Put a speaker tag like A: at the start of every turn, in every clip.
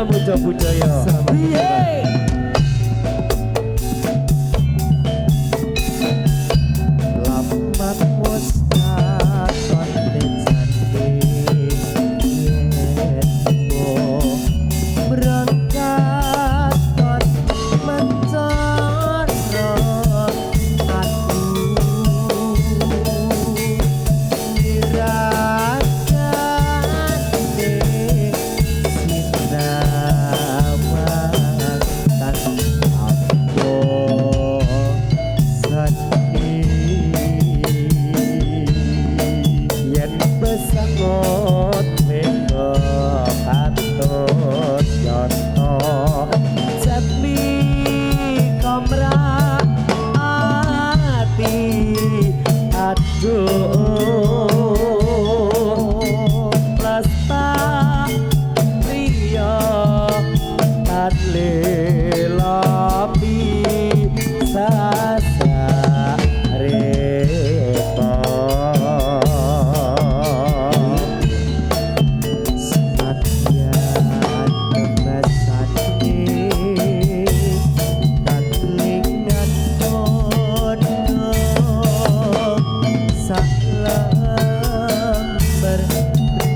A: Samudra Budaya. Lamat musnah konten sandi yenbo berangkat kon mencoro aku dirakan deh sinawan tan aku yen besangot meko katut yoto jatmi komra ati aduh lestariyo kadlelopi sasarepo senadyan kemesane kadlingan podo salembar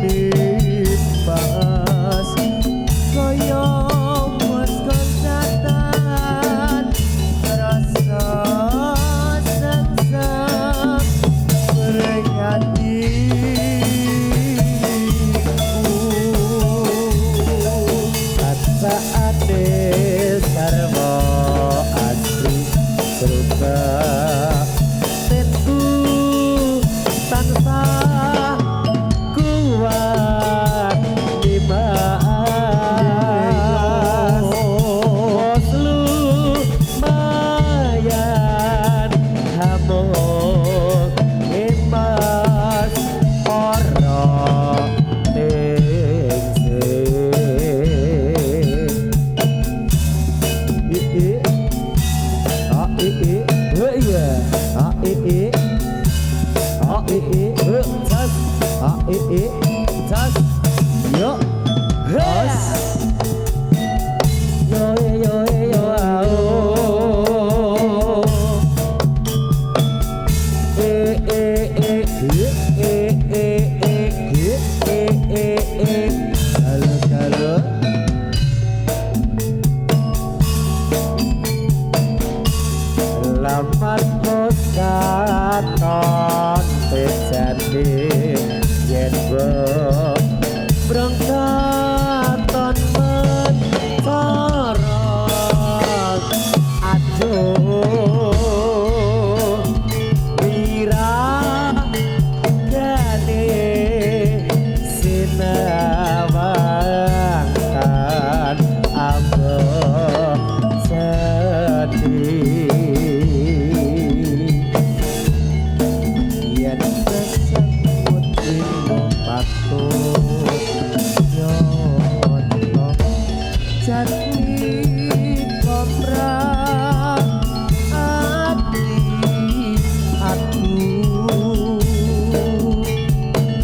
A: dipas kaya muskon satan rasa sengsem saate sarwa asri berubah tetu tansah kuat dimas oslu mayan hamuk emas ora lamat katon pesandi yen berangkaton mencorot aduh wira gane sinawangkan ambo sedih yen kesebut dino patut nyono jati komra ati aku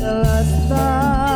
A: lestari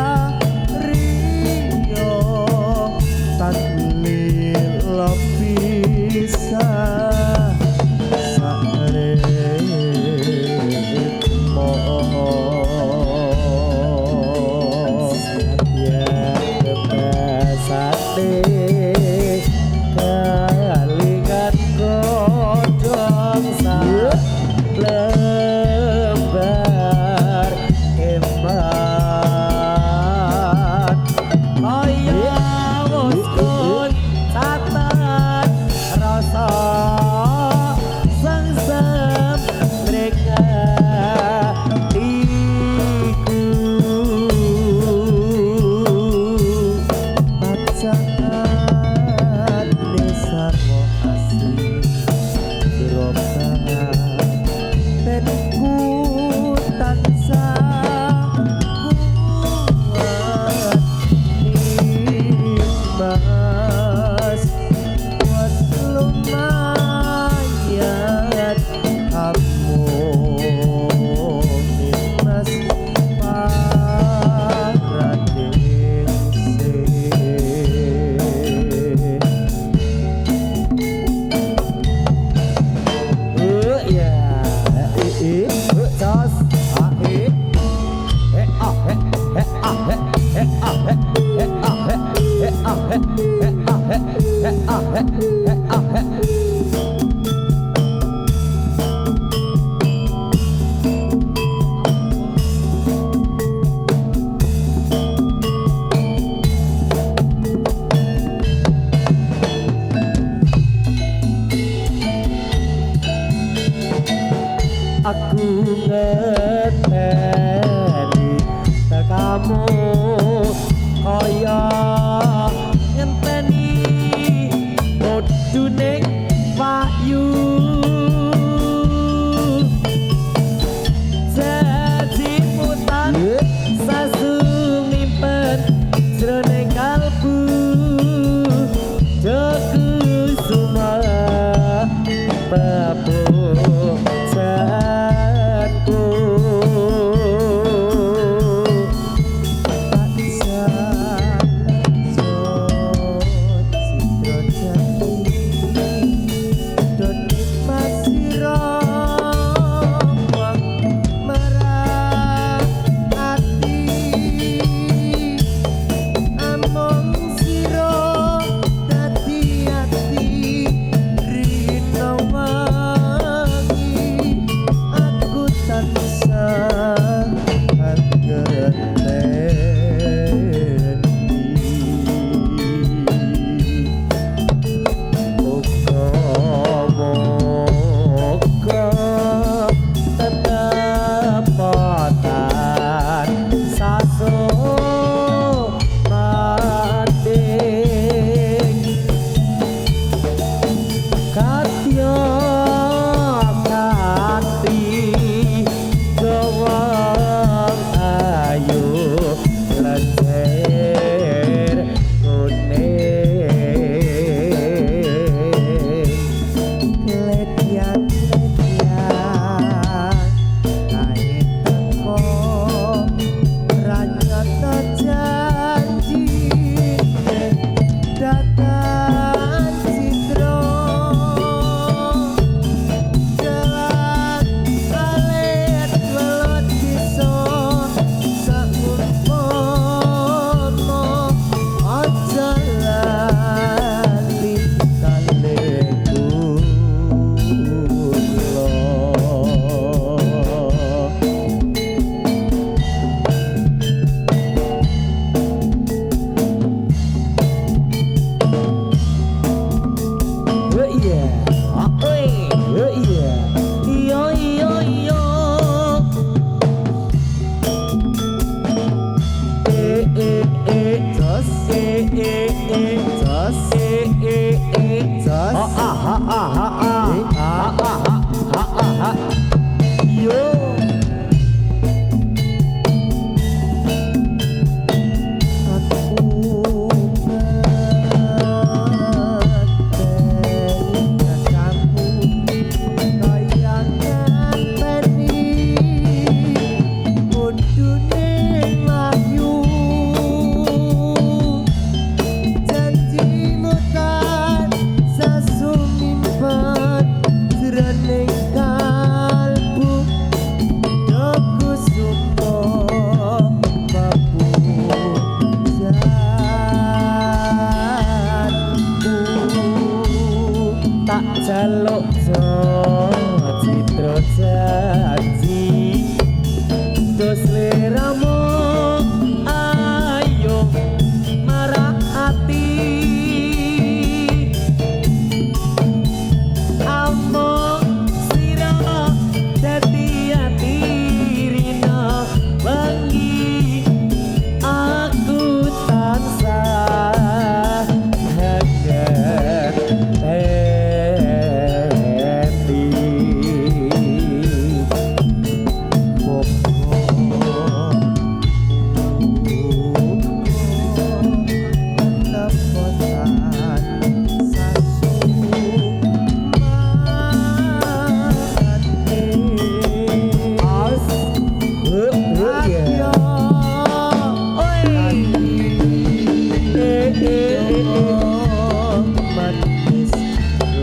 A: manis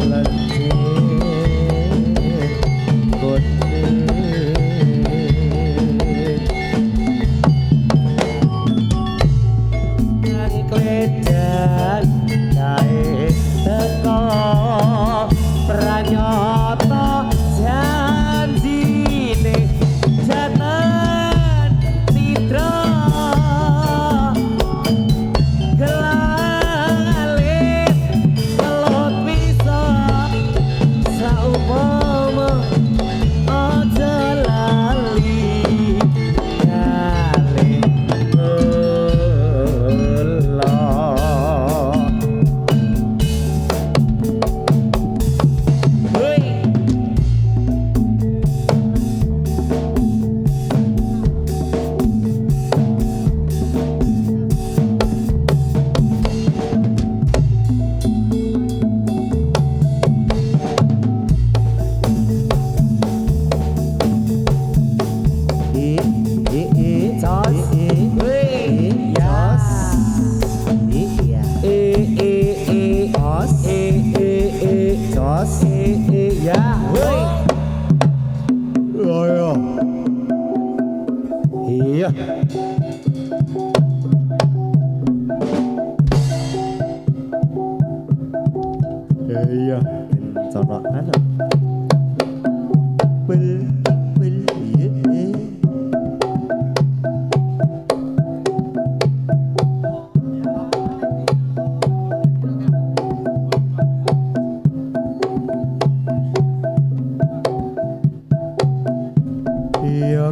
A: lendir kuning kledan kae teko pranyata janjine jaten nidra gelalit kelut bisa saumpama aja lali kali iya iya coba ana bel iya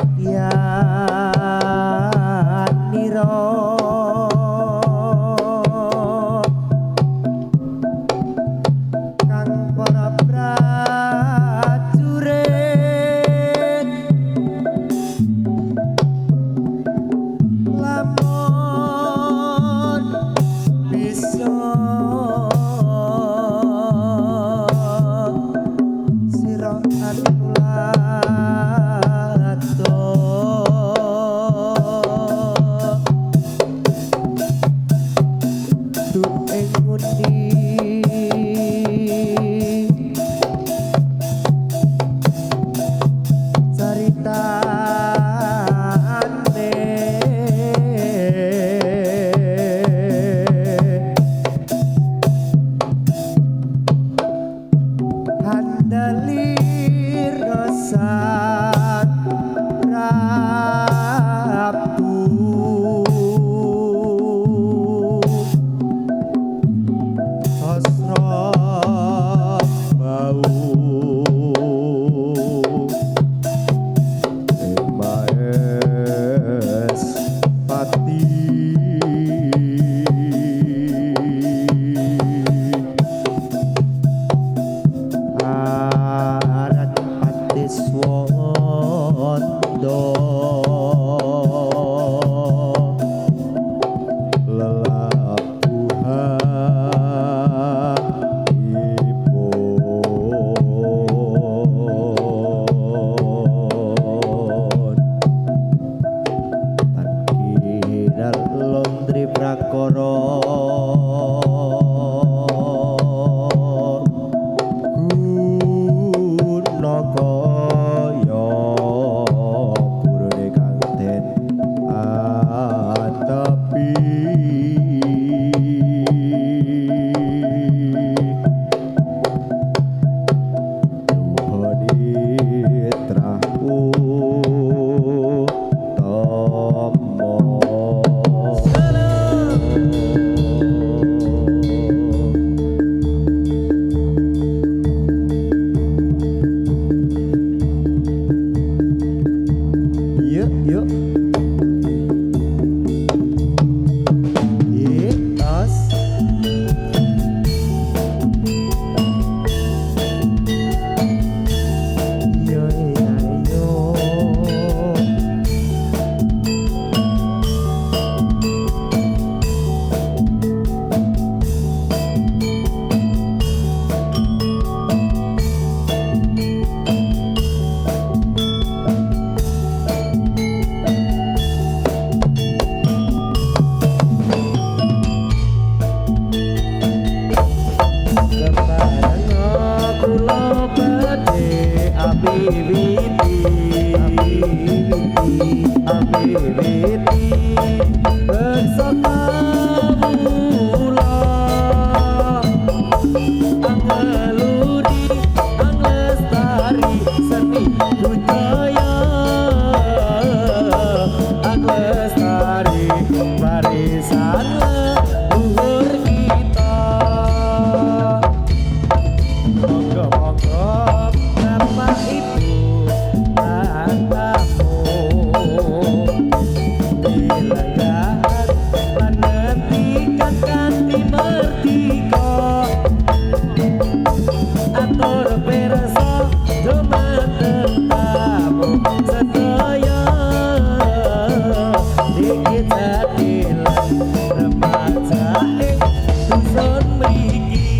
A: dusun mriki.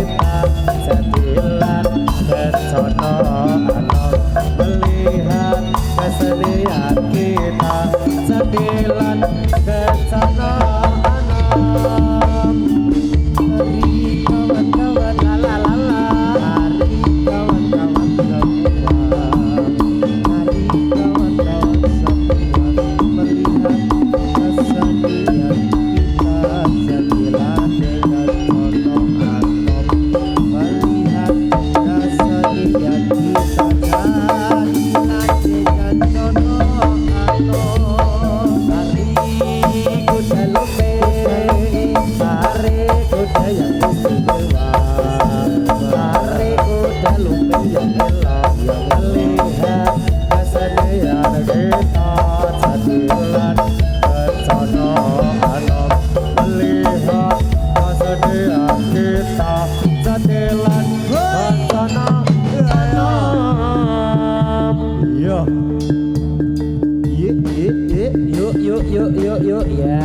A: kita setilan kecono anom melihat kesedihan kita setilan kecono anom hari kawan-kawan lalalala hari kawan-kawan semua hari kawan-kawan semua melihat kesedihan kita setilan kecono anom melihat kesedihan kita setilan kecono anom hari kuda lupe hari kuda yang istimewa hari kuda lupe yang elok yang melihat kesedihan kita setilan kecono anom melihat kesedihan kita setilan kecono anom iya yuk ya.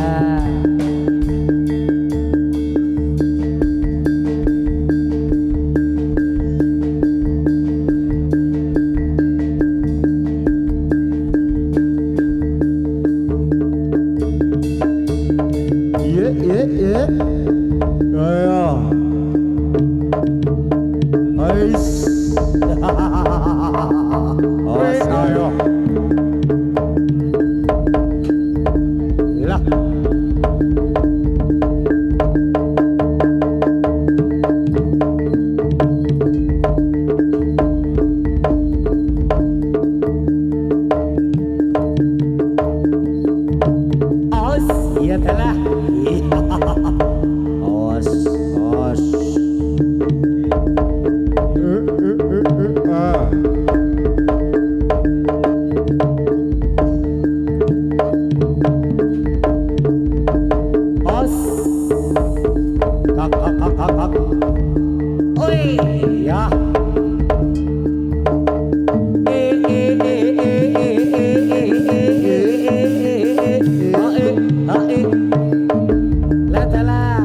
A: Ayo. Ais. Ayo. Lah. Os, iya telah. Os. Os. Kak. Oi, ya. La telah.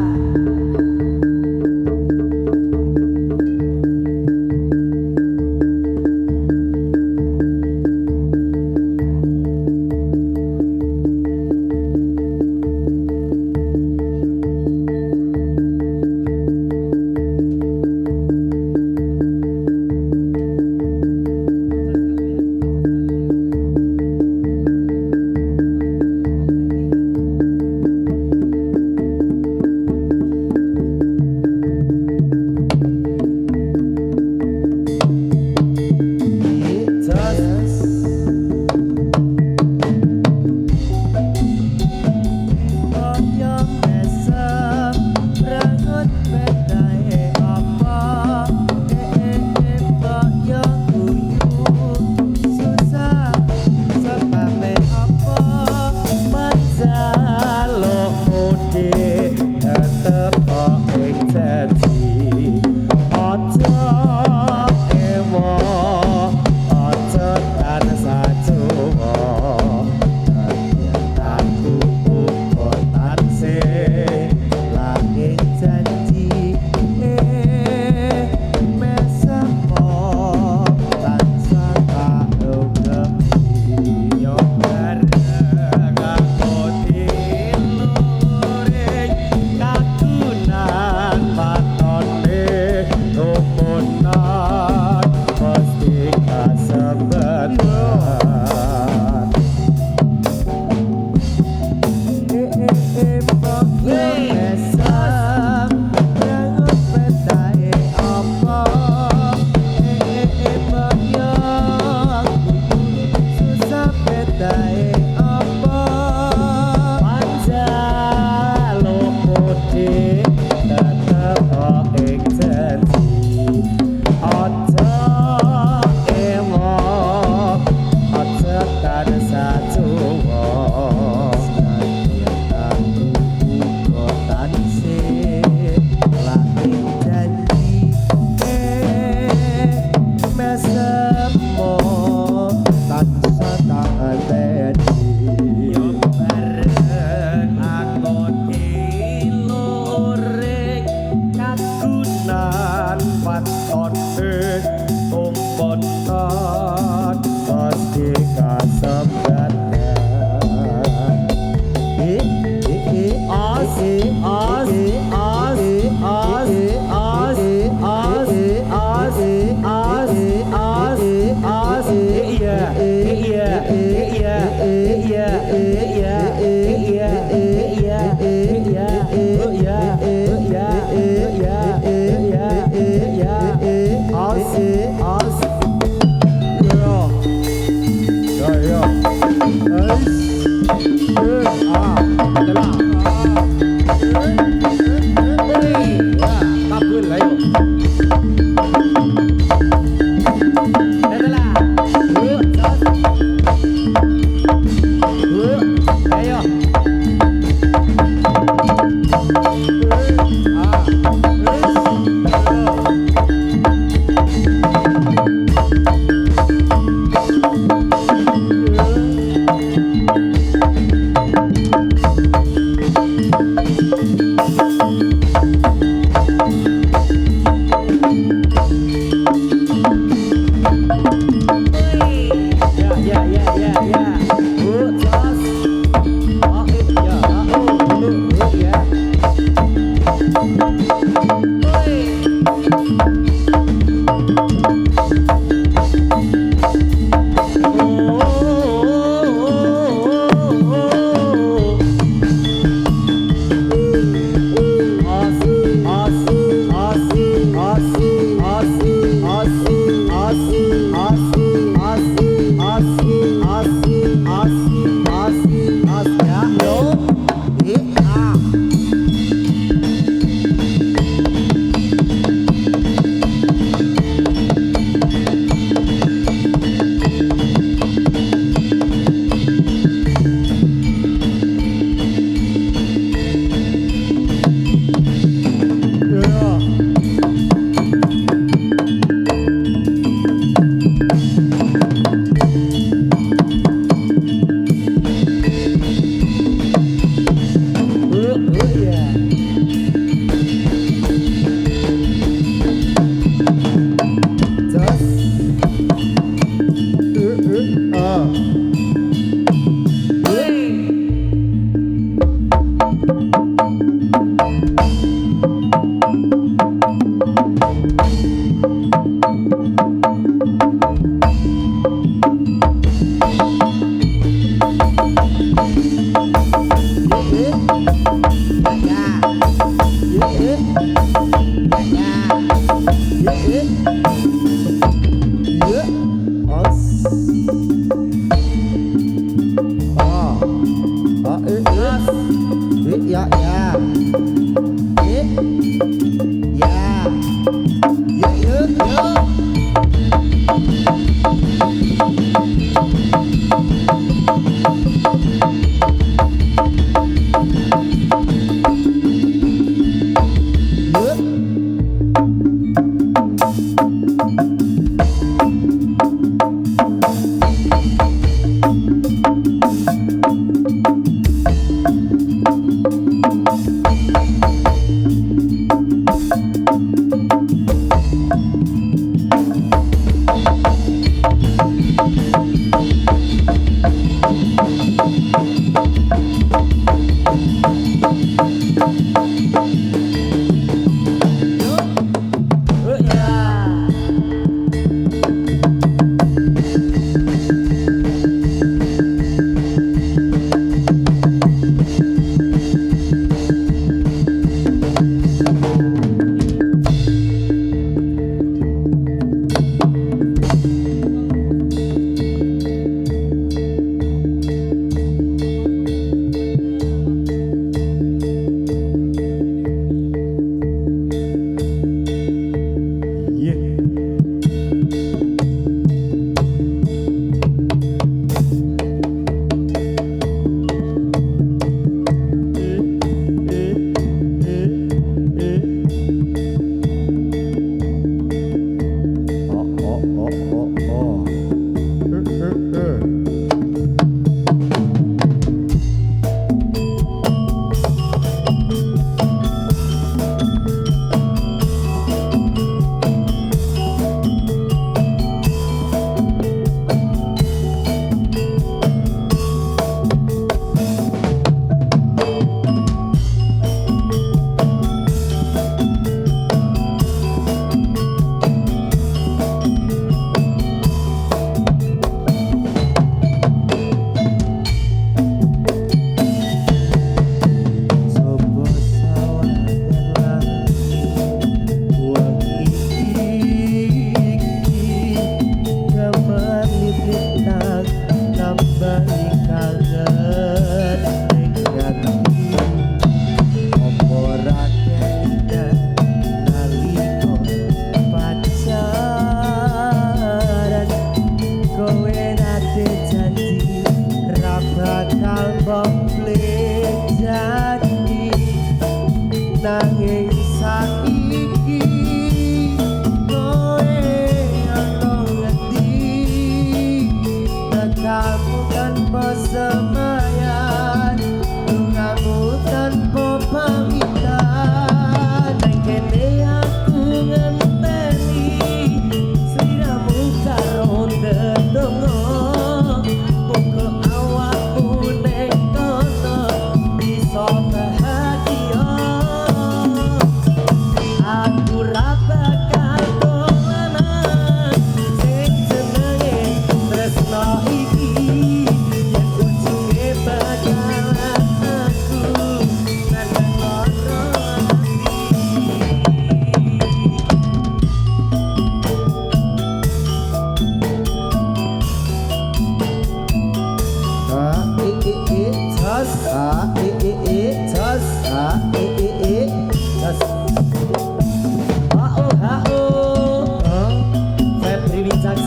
A: dapat otot tumpon tot pasti kasempatan as as as as as as as as as as yeah yeah yeah yeah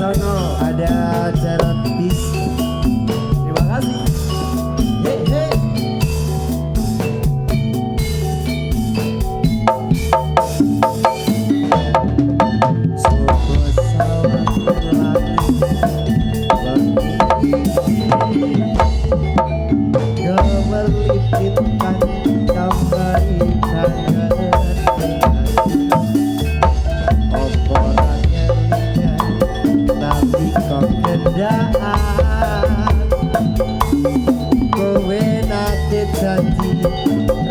A: Kencono. Ada Jarot Bis. Terima kasih. Hei hei. Kowe nate janji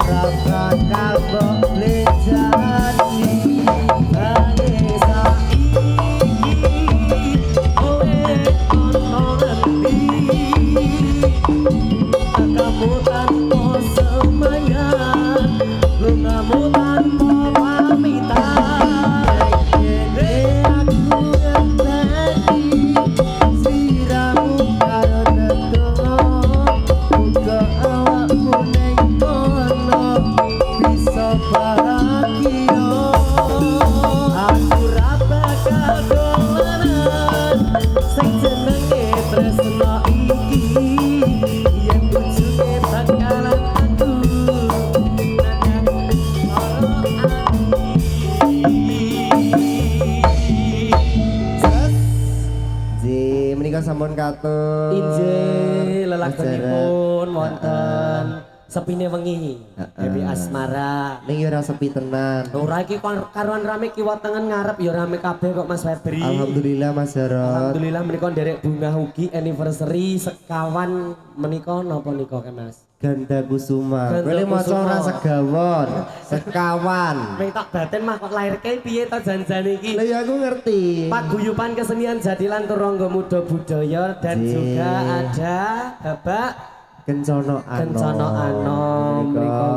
A: ra bakal boleh jadi ane saiki kowe ono ngerti kamu tanpa semangat lungamu tanpa pamitan kene aku ngerti siramu karo neto muga awakmu neng kono bisa bahagia aku ra bakal dolanan sing jenenge tresno iki yen ujunge bakalan aku menika sampun katut
B: injih lelakonipun wonten sepine wengi Dewi Asmara
A: ning yo ora sepi tenan.
B: ora iki karuan rame kiwa tengen ngarep ya rame kabeh kok Mas Febri.
A: Alhamdulillah Mas Jarot.
B: Alhamdulillah menika nderek bunga ugi anniversary sekawan menika napa nika ke Mas?
A: Ganda Kusuma.
B: Ganda
A: Kowe maca
B: Kusuma.
A: ora segawon, sekawan.
B: Ming tak batin mah kok lairke piye to janjane iki?
A: Lah ya aku ngerti.
B: Paguyuban kesenian Jatilan Turangga Muda Budaya dan
A: Jee.
B: juga ada Bapak
A: Kencono Anom.
B: Kencono Anom menika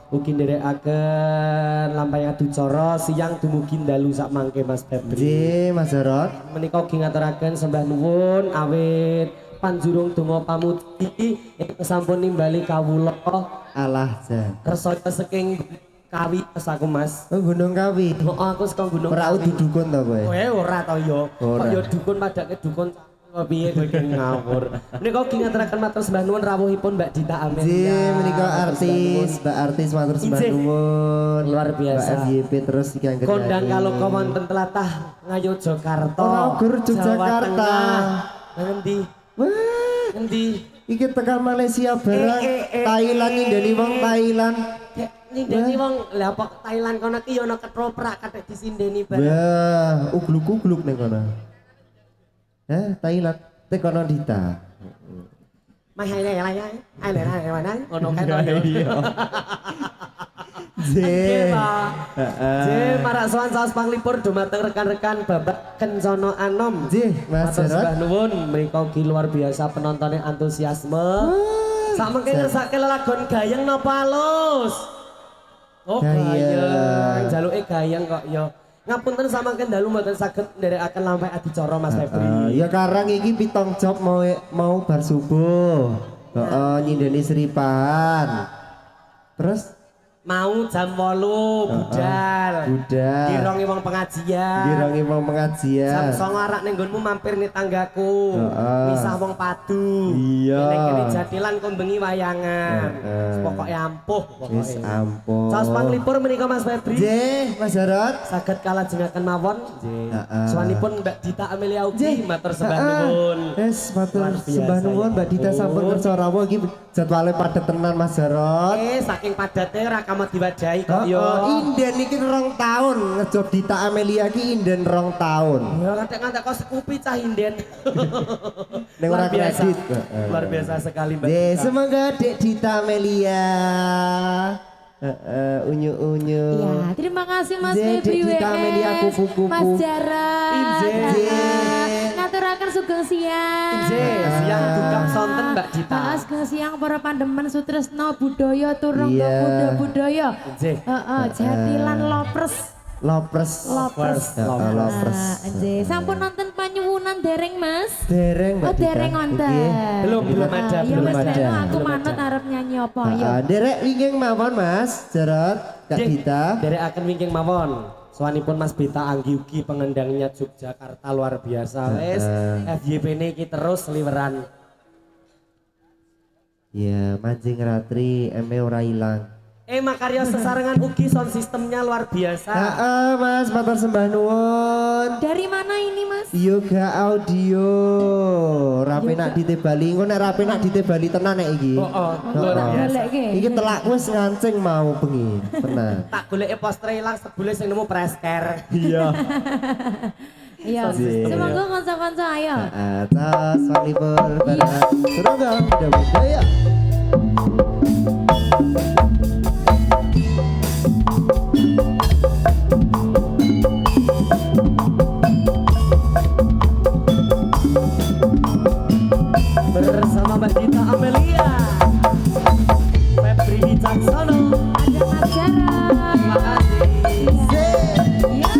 B: ugi nderekaken lampahing aducara siang dumugi dalu sak mangke Mas Febri.
A: Nggih Mas Jarot.
B: Menika ugi ngaturaken sembah nuwun awit panjurung donga pamuji ingkang sampun nimbali kawula
A: Alah jan.
B: resaya saking Kawi aku Mas.
A: Oh Gunung Kawi.
B: Oh, aku saka Gunung
A: Ora
B: Kawi.
A: udu dukun to kowe.
B: Kowe ora to ya.
A: Ora.
B: Kok ya dukun padake dukun piye kowe iki ngawur. Menika ugi ngaturaken matur sembah nuwun rawuhipun Mbak Dita Amelia.
A: Nggih menika artis, Mbak artis matur sembah
B: Injih.
A: nuwun.
B: Luar biasa.
A: Mbak FYP terus iki anggere.
B: Kondang kaloka wonten tlatah Ngayogyakarta.
A: Ora gur Yogyakarta.
B: Jawa Tengah. Ngendi?
A: Wah,
B: Ngendi?
A: iki tekan Malaysia barang. Thailand nyindeni wong Thailand.
B: Dek nindeni wong lha apa Thailand kono ki ya ana ketoprak kathek disindeni bareng.
A: Wah, ugluk-ugluk ning kono. Thailand tekono Dita.
B: Mai hai lai lai ai ngono kae to.
A: Nggih.
B: Je marak sowan saos panglipur dumateng rekan-rekan Bapak Kencono Anom.
A: Nggih, Mas
B: Matur
A: Jarot.
B: sembah nuwun menika ugi luar biasa penontonnya antusiasme. Sak mengke ngesake lelagon gayeng napa alus? Oh, gayeng. Jaluke gayeng kok ya. Ngapunten samangke dalu mboten saged nderekaken lampah adicara Mas Febri.
A: Ya karang iki pitong job mau bar subuh. Heeh, nyindeni seripan. Terus
B: Mau jam 8 budal.
A: budal.
B: Dirongi wong pengajian.
A: Dirongi wong
B: Jam
A: pengajian.
B: 09.00 arak ning nggonmu mampir ning tanggaku. Misah wong padu.
A: Iya.
B: Kene Jatilan kon bengi wayangan. Pokoke ampuh
A: Wis
B: pokoke.
A: ampun.
B: Saos panglipur menika Mas Febri.
A: Nggih, Mas Jarot.
B: Saged kalajengaken mawon. Nggih.
A: Heeh.
B: Suwanipun Mbak Dita Amelia ugi matur sembah nuwun.
A: Wes matur
B: Luar biasa,
A: sembah nuwun
B: ya
A: Mbak Dita
B: ampun.
A: sampun kersa rawuh iki jadwale padet tenan Mas Jarot.
B: Saking padate ora kamet diwadahi kok ya.
A: Inden iki 2 tahun ngejob Dita Amelia iki inden 2 tahun.
B: Ya kadang-kadang kok sekupi cah inden.
A: Ning ora kredit.
B: Luar biasa sekali Mbak.
A: Nggih,
B: Dita.
A: semoga Dek Dita Amelia unyu-unyu.
C: Ya, terima kasih Mas
A: Nggih,
C: Febri
A: Dek Dita Amelia
C: WS,
A: kupu-kupu.
C: Mas Jarot,
B: Injih.
C: ngaturaken sugeng siang.
B: Injih, siang dukap sonten Mbak Dita.
C: Sugeng siang para pandemen sutresna budaya Turangga
A: Iya.
C: Muda Budaya.
B: Injih.
C: Jatilan Lopres.
A: Lopres.
C: Lopres.
A: Lopres.
C: Anjir, sampun nonton panyuwunan dereng Mas?
A: Dereng Mbak
C: Oh
A: Dita.
C: dereng nonton.
A: Nggih.
B: Belum ada,
C: Ya
B: belum
C: wis
A: ada.
C: ben aku
B: Belum
C: manut
B: ada.
C: arep nyanyi apa ya.
A: Derek wingking mawon Mas Jarot, Kak
B: Nggih,
A: Dita.
B: derek akan wingking mawon. Soalipun Mas Bita Anggi ugi pengendangnya Yogyakarta luar biasa. Wes FYP ini kita terus liweran.
A: Ya, mancing ratri eme ora ilang.
B: Makarya sesarengan ugi sound sistemnya luar biasa.
A: Heeh, Mas, matur sembah nuwun.
C: Dari mana ini Mas?
A: Yoga audio. Rapi nak ditebali, engko nek rapi nak ditebali tenan nek iki.
B: Oh,
A: Heeh.
B: luar biasa.
C: Golek-ke.
A: Iki telak wis ngancing mau bengi. Tenan.
B: Tak golek poster ilang sebule sing nemu presker.
A: Iya.
C: Iya.
A: Iya.
C: Semoga kanca-kanca ayo.
A: Heeh, tas walipun barang. Serangga budaya.
B: Bersama Mbak Gita Amelia, Febri Wicaksono.
C: Ada Mas Jara.
B: Terima kasih.
C: Iya.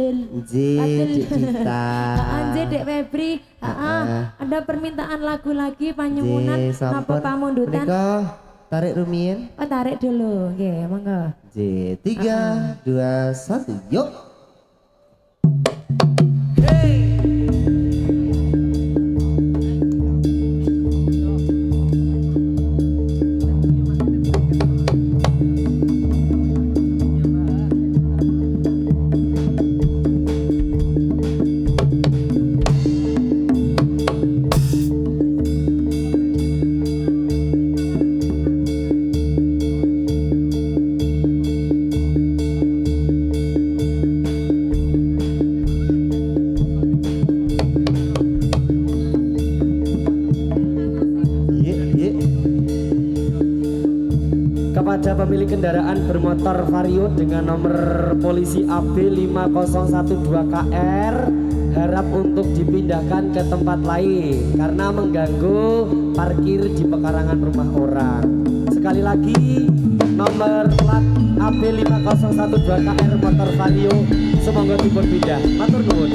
C: Katil.
A: Cik Cita.
C: Anje Dek Febri. Ada permintaan lagu lagi panyuwunan napa pamundutan?
A: Menika tarik rumiyin.
C: Oh, tarik dulu. Nggih, monggo.
A: J 3 2 1 yuk.
B: Kepada pemilik kendaraan bermotor Vario dengan nomor polisi AB 5012KR harap untuk dipindahkan ke tempat lain karena mengganggu parkir di pekarangan rumah orang. Sekali lagi nomor plat AB 5012KR motor Vario semoga dipun pindah. Matur nuwun.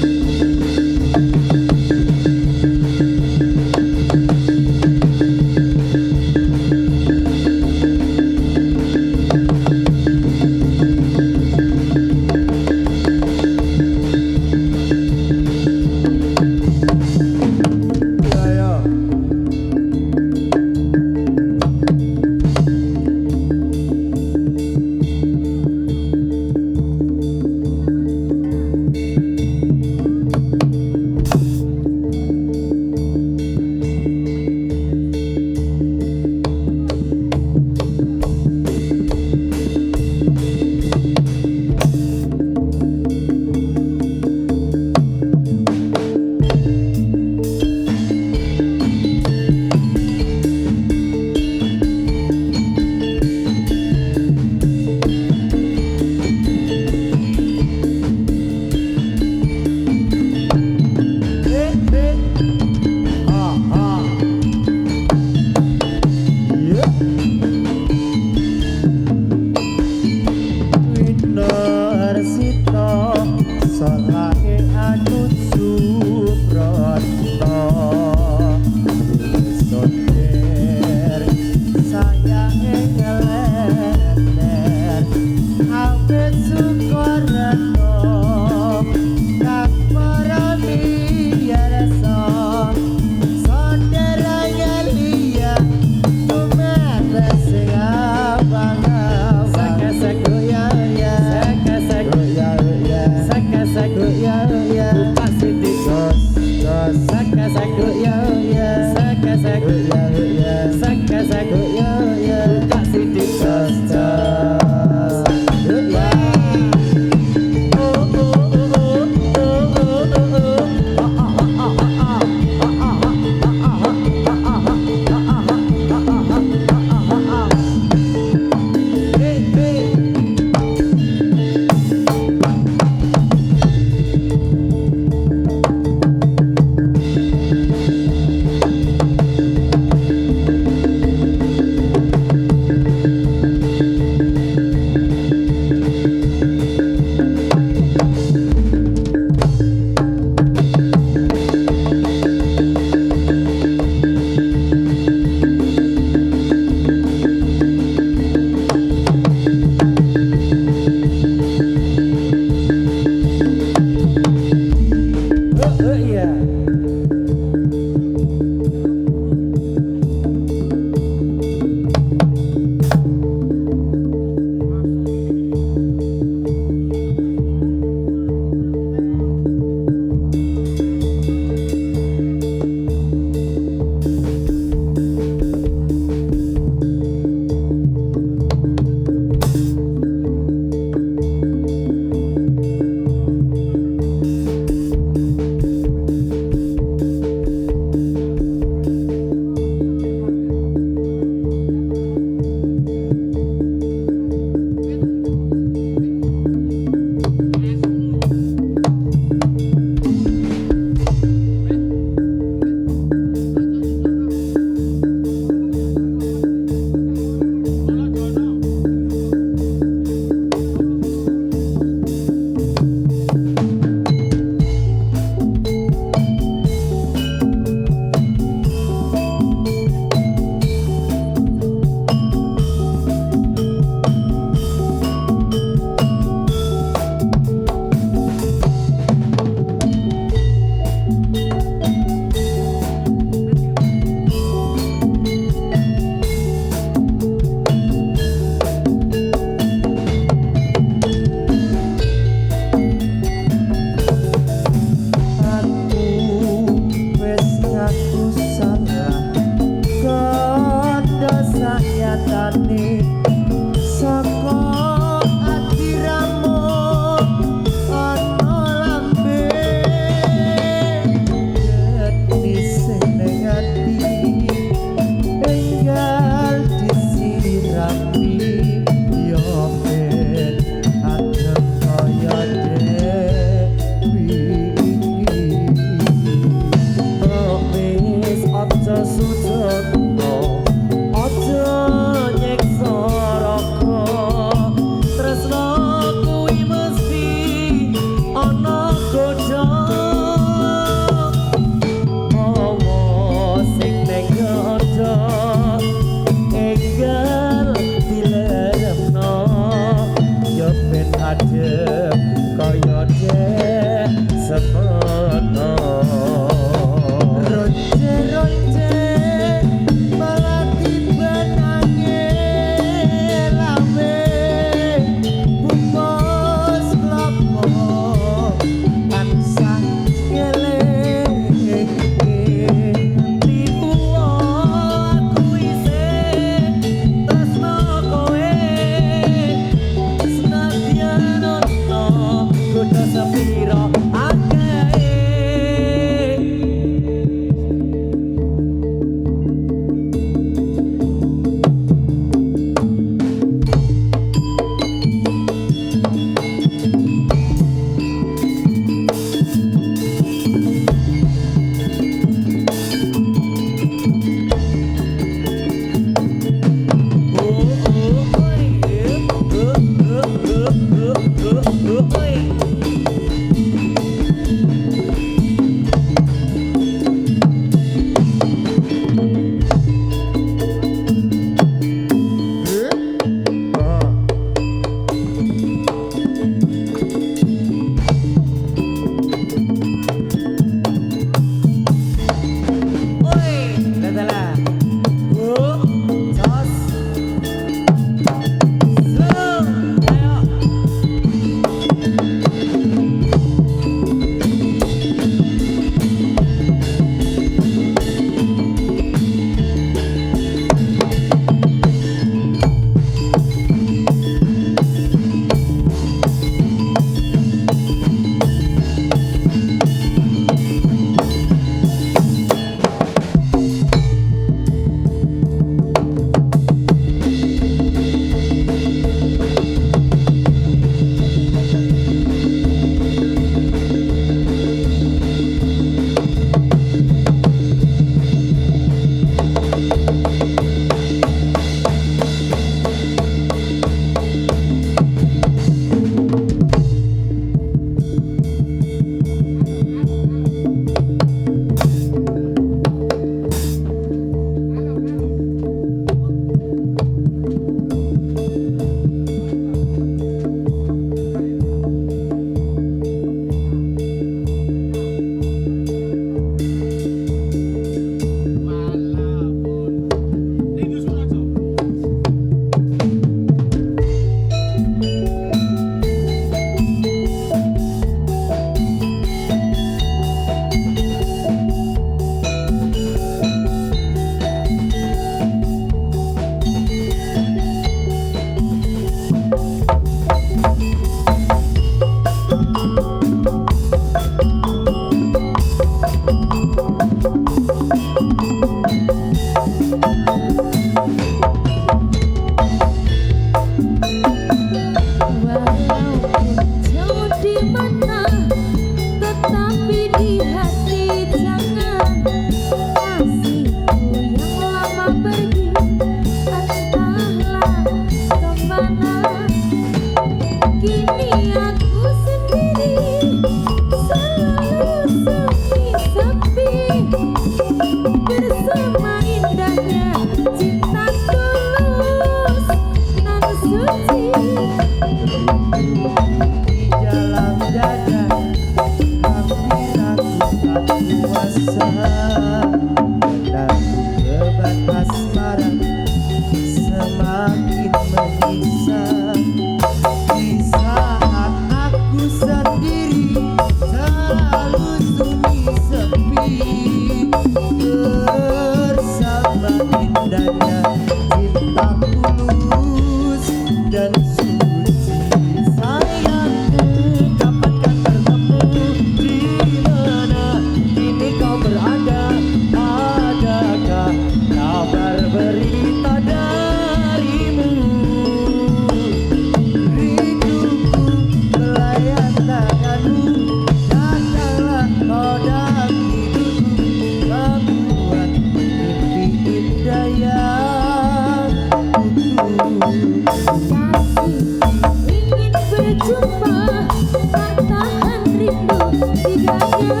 C: ingin berjumpa, tak tahan rindu tiganya.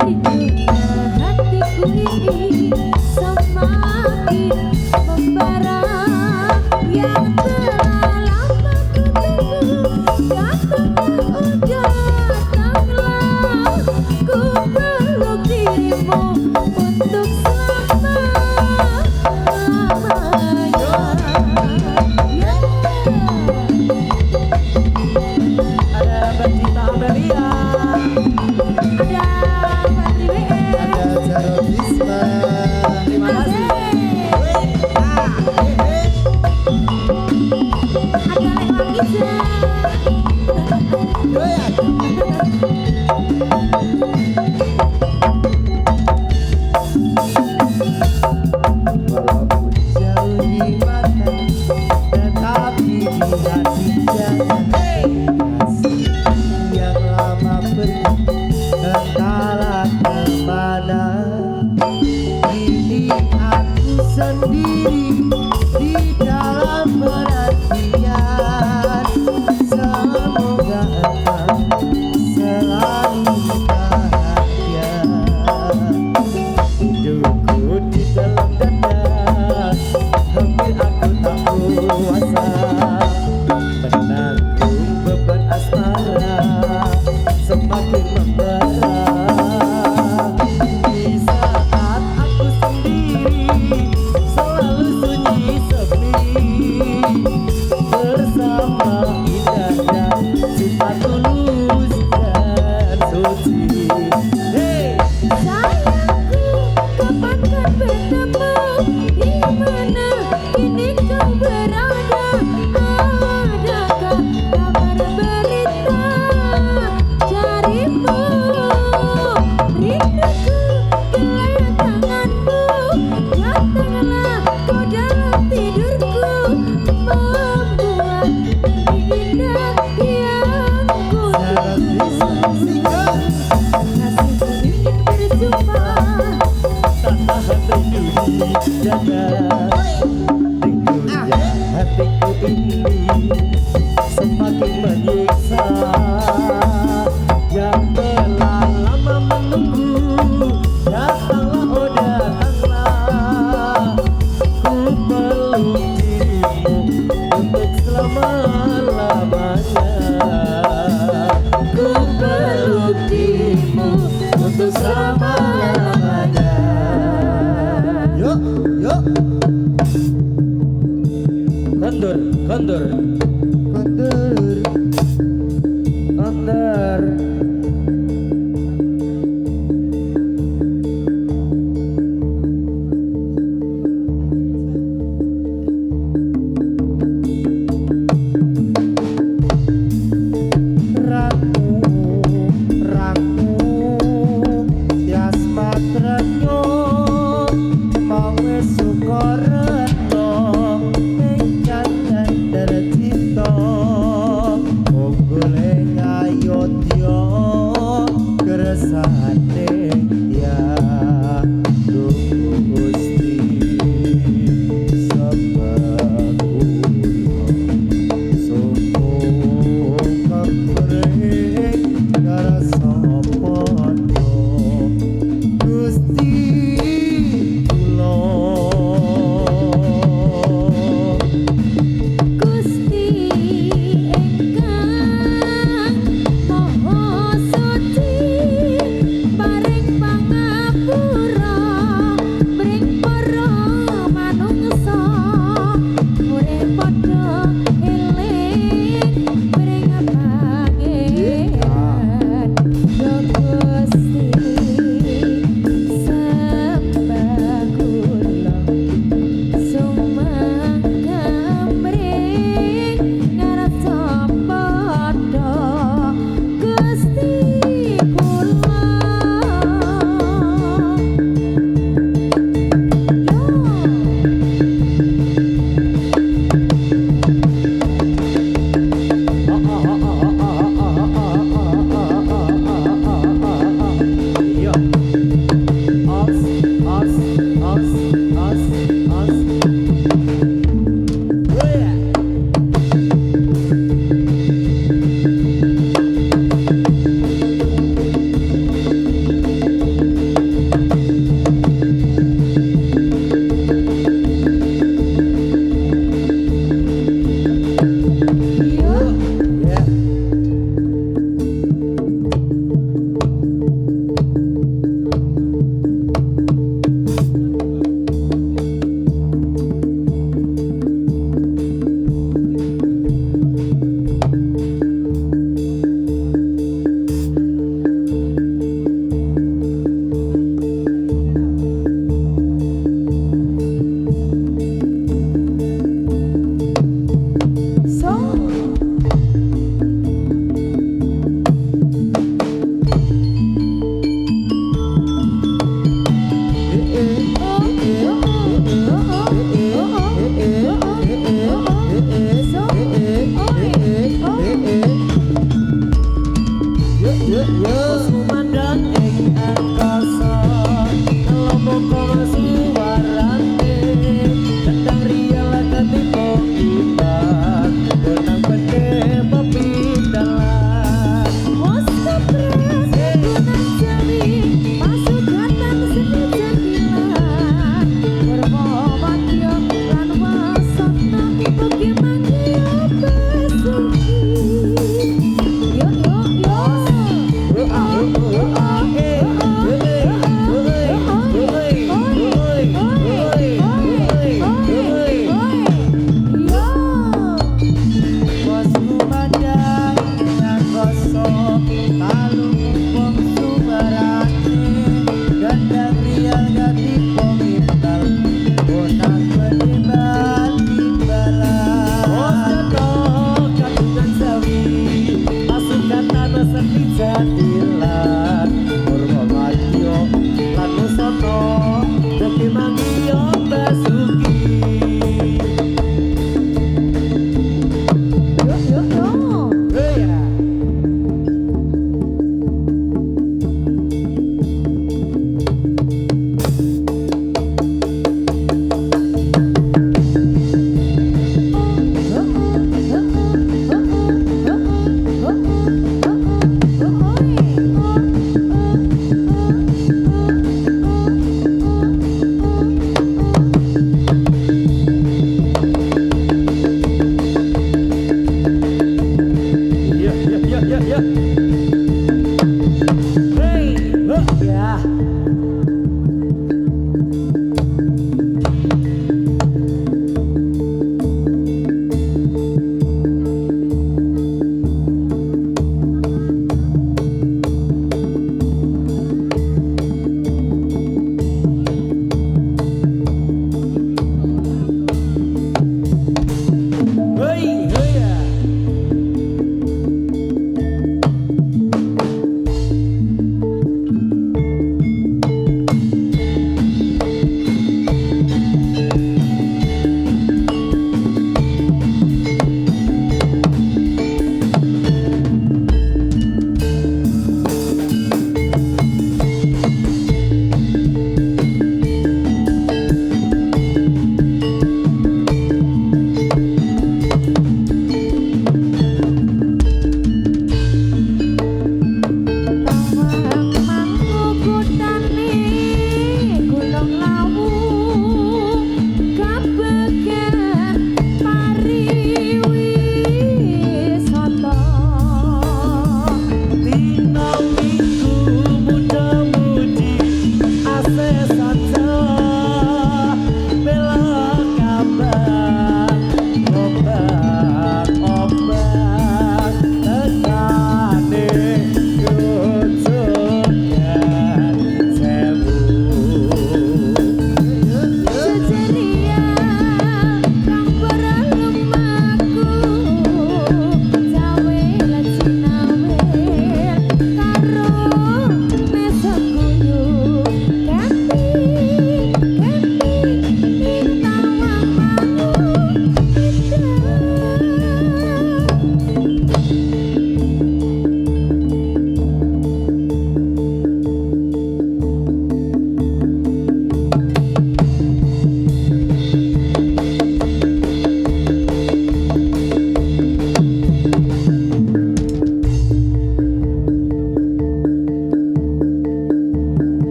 C: Rindu hatiku ini semakin membara. Yang telah lama ku tunggu, datanglah, ku peluk dirimu untuk selamanya.
B: Ada Mbak Cinta Amelia,
C: Ada Patri WM.
A: Ada Jarod Bisma.
B: terima kasih.
C: Ada Lewang Iza.
A: Walaupun jauh di mata, tetapi di hati jangan. Kasih yang lama pergi, entahlah kemana. Kini aku sendiri di dalam penantian. Semoga engkau selalu bahagia. Hidupku di dalam dada, hampir aku tak kuasa menanggung beban asmara, semakin membara. Di saat aku sendiri selalu sunyi sepi, bersama indahnya cinta tulus dan suci. Hey!
C: Sayangku, kapan kan bertemu? Di mana kini kau berada? Adakah kabar berita darimu? Rinduku gelai tanganmu, datanglah kau dalam tidurku, membuat indah yang ku
A: Jarod Bisma.
C: kasihku ingin berjumpa.
B: Tak tahan rindu di dada, rindunya hatiku ini semakin menyiksa. Yang telah lama menunggu, datanglah, oh datanglah, ku peluk dirimu untuk selama-lamanya. Ku peluk dirimu untuk selama-lamanya.
A: Yuk, yuk,
B: Kondur, kondur,
A: kondur.
B: kondur.
A: Ramu, ramu, yasma trenyo, mawe sukoretno, engkang ender cinta.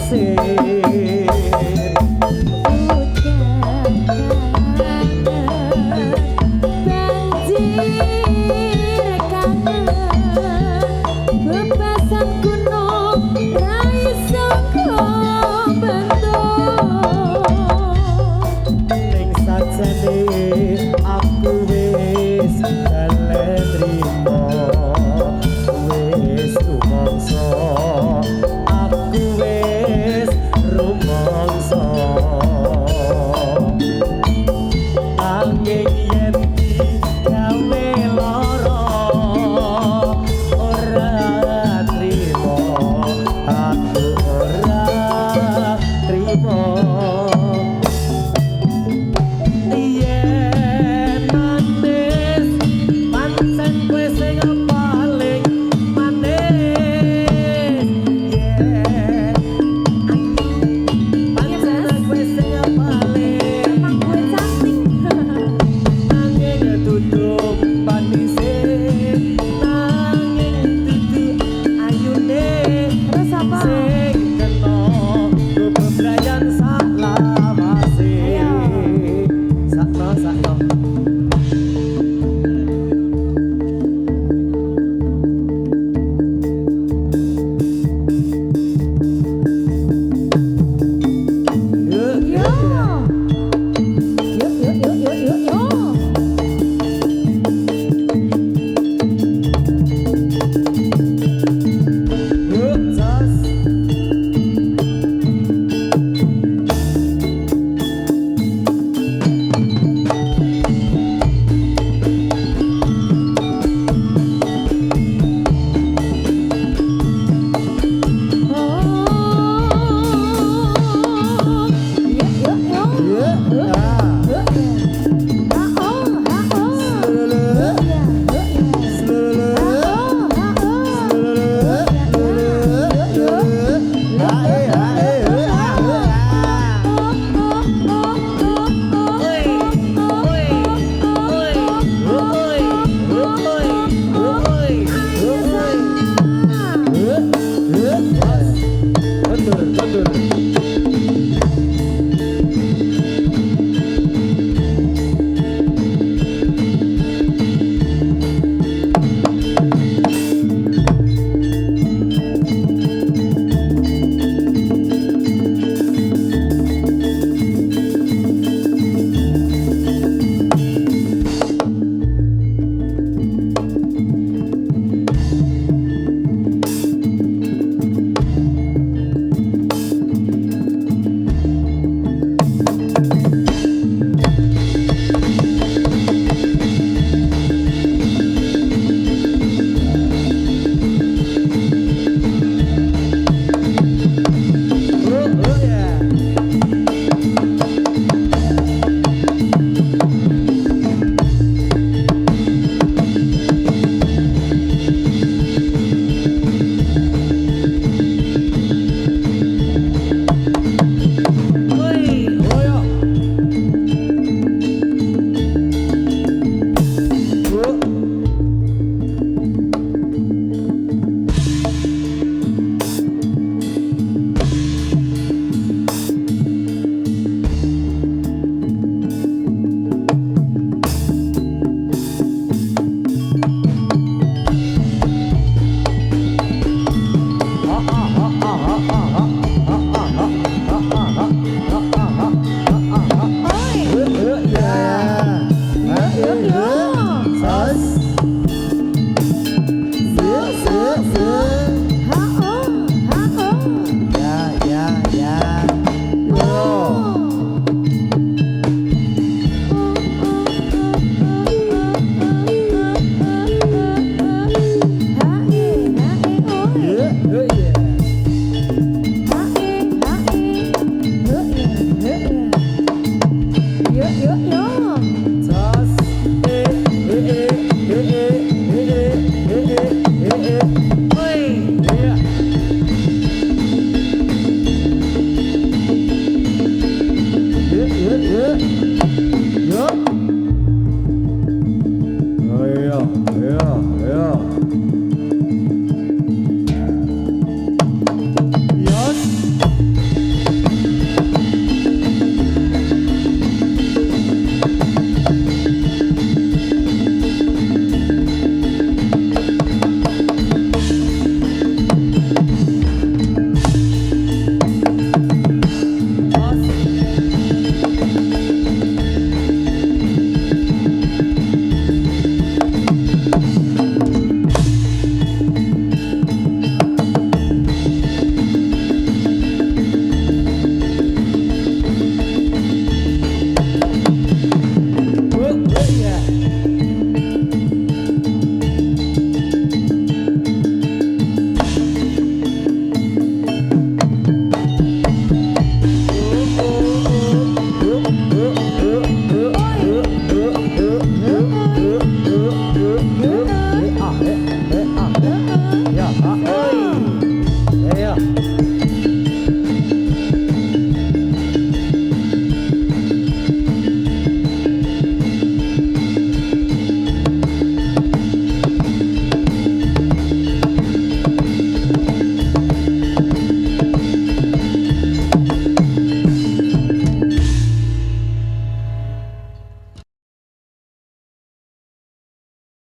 B: pasir.
C: Banjir kangen bebasan gunung rai saka bentuk
B: Ning sajane aku wis nrimo wis rumangsa aku wis rumangsa angin yen gawe lara ora trimo aku